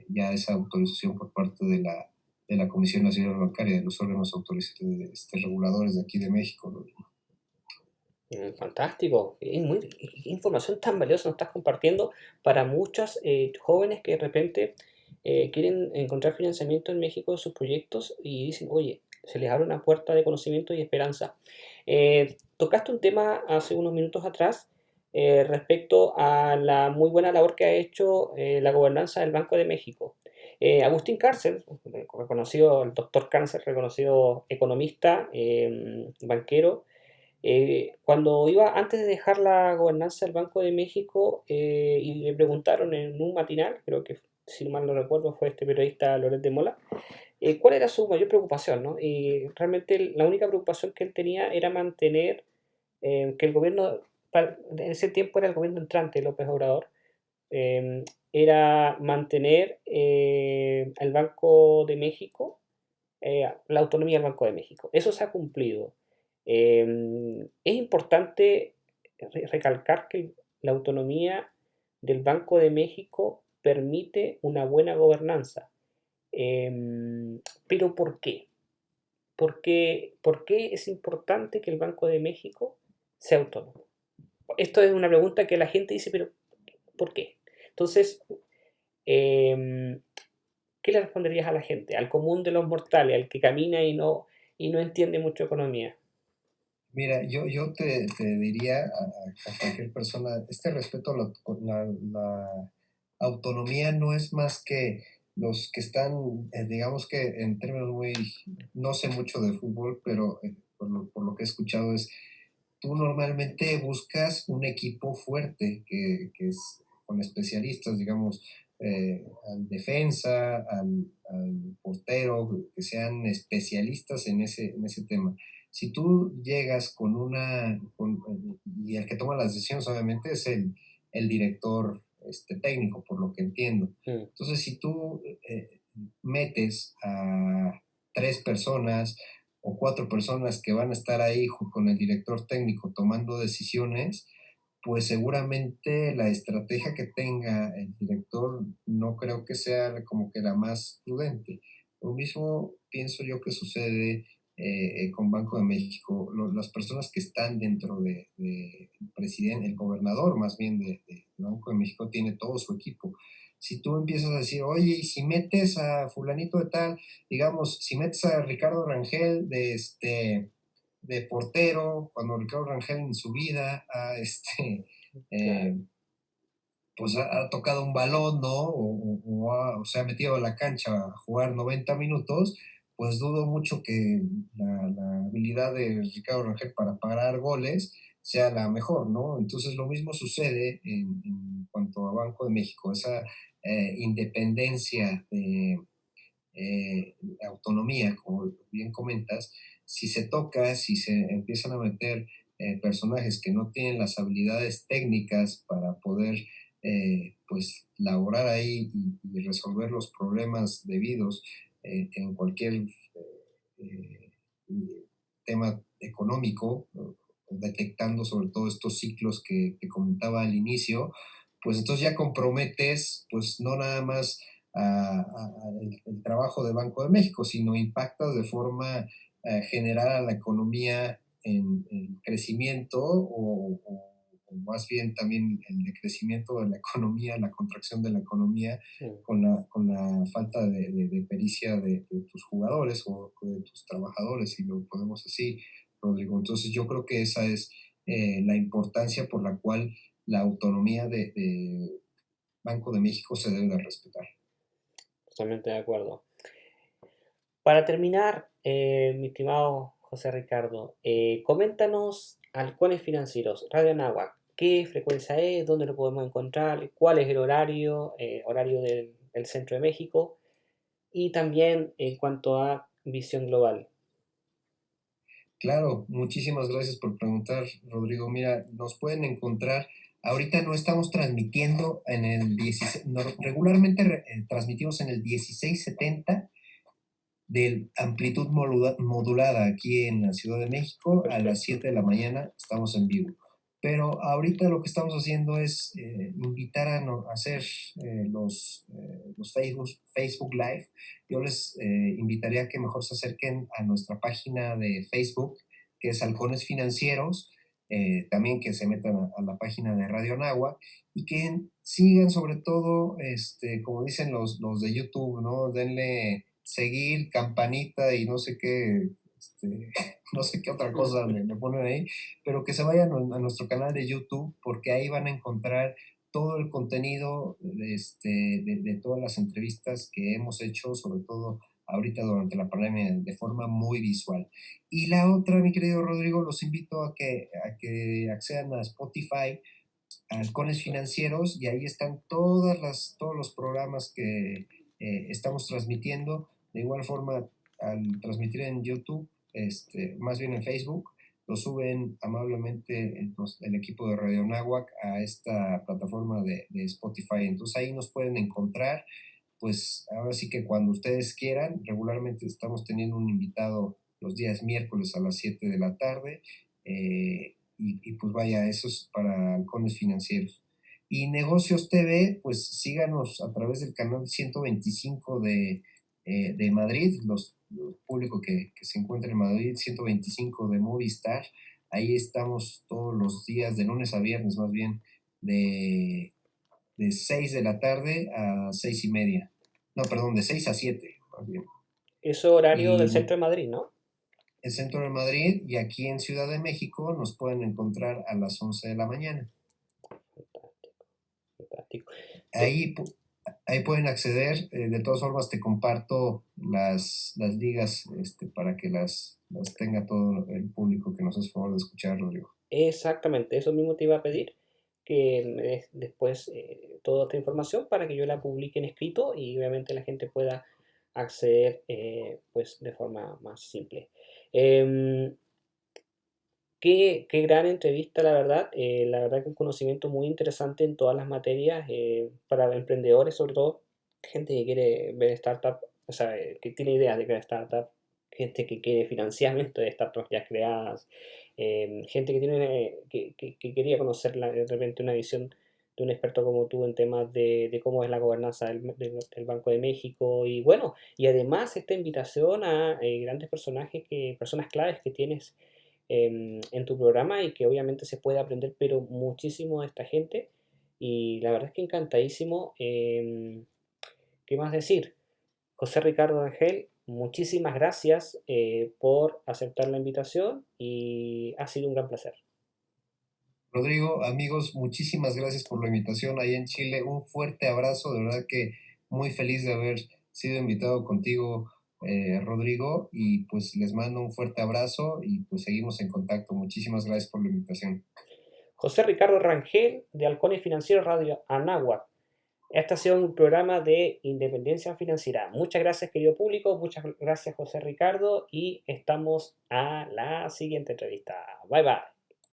ya esa autorización por parte de la Comisión Nacional Bancaria, de los órganos reguladores de aquí de México, ¿no? Fantástico, qué información tan valiosa nos estás compartiendo para muchos jóvenes que de repente quieren encontrar financiamiento en México de sus proyectos y dicen, oye, se les abre una puerta de conocimiento y esperanza. Tocaste un tema hace unos minutos atrás respecto a la muy buena labor que ha hecho la gobernanza del Banco de México. Agustín Cárcel, reconocido, el doctor Cárcel, reconocido economista, banquero, cuando iba, antes de dejar la gobernanza del Banco de México, y le preguntaron en un matinal, creo que si mal no recuerdo fue este periodista Loret de Mola, cuál era su mayor preocupación, ¿no? Y realmente la única preocupación que él tenía era mantener que el gobierno, en ese tiempo era el gobierno entrante, López Obrador, era mantener al Banco de México, la autonomía del Banco de México. Eso se ha cumplido. Es importante recalcar que la autonomía del Banco de México permite una buena gobernanza. Pero ¿por qué? ¿Por qué es importante que el Banco de México sea autónomo? Esto es una pregunta que la gente dice, pero ¿por qué? Entonces, em, ¿qué le responderías a la gente, al común de los mortales, al que camina y no entiende mucho economía? Mira, yo te diría a cualquier persona, este respeto a la autonomía no es más que los que están, digamos que en términos muy, no sé mucho de fútbol, pero por lo que he escuchado es, tú normalmente buscas un equipo fuerte que es con especialistas, digamos, al defensa, al portero, que sean especialistas en ese tema. Si tú llegas y el que toma las decisiones obviamente es el director técnico, por lo que entiendo. Mm, Entonces, si tú metes a tres personas o cuatro personas que van a estar ahí con el director técnico tomando decisiones, pues seguramente la estrategia que tenga el director no creo que sea como que la más prudente. Lo mismo pienso yo que sucede con Banco de México. Las personas que están dentro el presidente, el gobernador más bien de Banco de México tiene todo su equipo. Si tú empiezas a decir, oye, y si metes a fulanito de tal, digamos, si metes a Ricardo Rangel de portero, cuando Ricardo Rangel en su vida claro. eh, pues ha tocado un balón, ¿no? O se ha metido a la cancha a jugar 90 minutos, pues dudo mucho que la habilidad de Ricardo Rangel para parar goles sea la mejor, ¿no? Entonces lo mismo sucede en cuanto a Banco de México, esa independencia de autonomía, como bien comentas, si se toca, si se empiezan a meter personajes que no tienen las habilidades técnicas para poder pues laborar ahí y resolver los problemas debidos en cualquier tema económico, detectando sobre todo estos ciclos que comentaba al inicio, pues entonces ya comprometes, pues no nada más el trabajo de Banco de México, sino impactas de forma general a la economía en crecimiento o más bien también el decrecimiento de la economía, la contracción de la economía Mm. con la falta de pericia de tus jugadores o de tus trabajadores, si lo ponemos así, Rodrigo. Entonces yo creo que esa es la importancia por la cual la autonomía de Banco de México se debe de respetar. Totalmente de acuerdo. Para terminar, mi estimado José Ricardo, coméntanos halcones financieros, Radio Anáhuac. ¿Qué frecuencia es? ¿Dónde lo podemos encontrar? ¿Cuál es el horario? Horario del centro de México. Y también en cuanto a visión global. Claro, muchísimas gracias por preguntar, Rodrigo. Mira, nos pueden encontrar. Ahorita no estamos transmitiendo en el 16, regularmente transmitimos en el 1670 de amplitud modulada aquí en la Ciudad de México a las Perfecto. 7 de la mañana estamos en vivo. Pero ahorita lo que estamos haciendo es invitar a, a hacer los Facebook Live. Yo les invitaría a que mejor se acerquen a nuestra página de Facebook, que es Halcones Financieros, también que se metan a la página de Radio Nahua y que sigan sobre todo, como dicen los de YouTube, ¿no? Denle seguir, campanita y no sé qué, no sé qué otra cosa le ponen ahí, pero que se vayan a nuestro canal de YouTube porque ahí van a encontrar todo el contenido de todas las entrevistas que hemos hecho, sobre todo ahorita durante la pandemia, de forma muy visual. Y la otra, mi querido Rodrigo, los invito a que accedan a Spotify, a Halcones Financieros, y ahí están todos los programas que estamos transmitiendo. De igual forma, al transmitir en YouTube, más bien en Facebook, lo suben amablemente el equipo de Radio Nahuac a esta plataforma de Spotify. Entonces ahí nos pueden encontrar. Pues ahora sí que cuando ustedes quieran, regularmente estamos teniendo un invitado los días miércoles a las 7 de la tarde. Pues vaya, eso es para halcones financieros. Y Negocios TV, pues síganos a través del canal 125 de Madrid, los público que se encuentra en Madrid, 125 de Movistar. Ahí estamos todos los días, de lunes a viernes más bien, de, de 6 de la tarde a 6:30. No, perdón, de 6 a 7 más bien. Eso horario del Y centro de Madrid, ¿no? el centro de Madrid, y aquí en Ciudad de México nos pueden encontrar a las 11 de la mañana. Fantástico, fantástico. Ahí, ahí pueden acceder. De todas formas, te comparto las ligas para que las tenga todo el público que nos hace favor de escuchar, Rodrigo. Exactamente, eso mismo te iba a pedir, que me des después toda esta información para que yo la publique en escrito y obviamente la gente pueda acceder pues de forma más simple. Em, qué gran entrevista, la verdad que un conocimiento muy interesante en todas las materias para emprendedores, sobre todo gente que quiere ver startup, o sea, que tiene ideas de crear startup, gente que quiere financiamiento de startups ya creadas, gente que tiene que quería conocer de repente una visión de un experto como tú en temas de cómo es la gobernanza del Banco de México y bueno, y además esta invitación a grandes personajes, personas claves que tienes en tu programa y que obviamente se puede aprender, pero muchísimo de esta gente. Y la verdad es que encantadísimo. ¿Qué más decir? José Ricardo Ángel, muchísimas gracias por aceptar la invitación y ha sido un gran placer. Rodrigo, amigos, muchísimas gracias por la invitación ahí en Chile. Un fuerte abrazo, de verdad que muy feliz de haber sido invitado contigo, Rodrigo, y pues les mando un fuerte abrazo y pues seguimos en contacto. Muchísimas gracias por la invitación. José Ricardo Rangel, de Halcones Financieros Radio Anáhuac. Este ha sido un programa de independencia financiera. Muchas gracias, querido público. Muchas gracias, José Ricardo. Y estamos a la siguiente entrevista. Bye bye.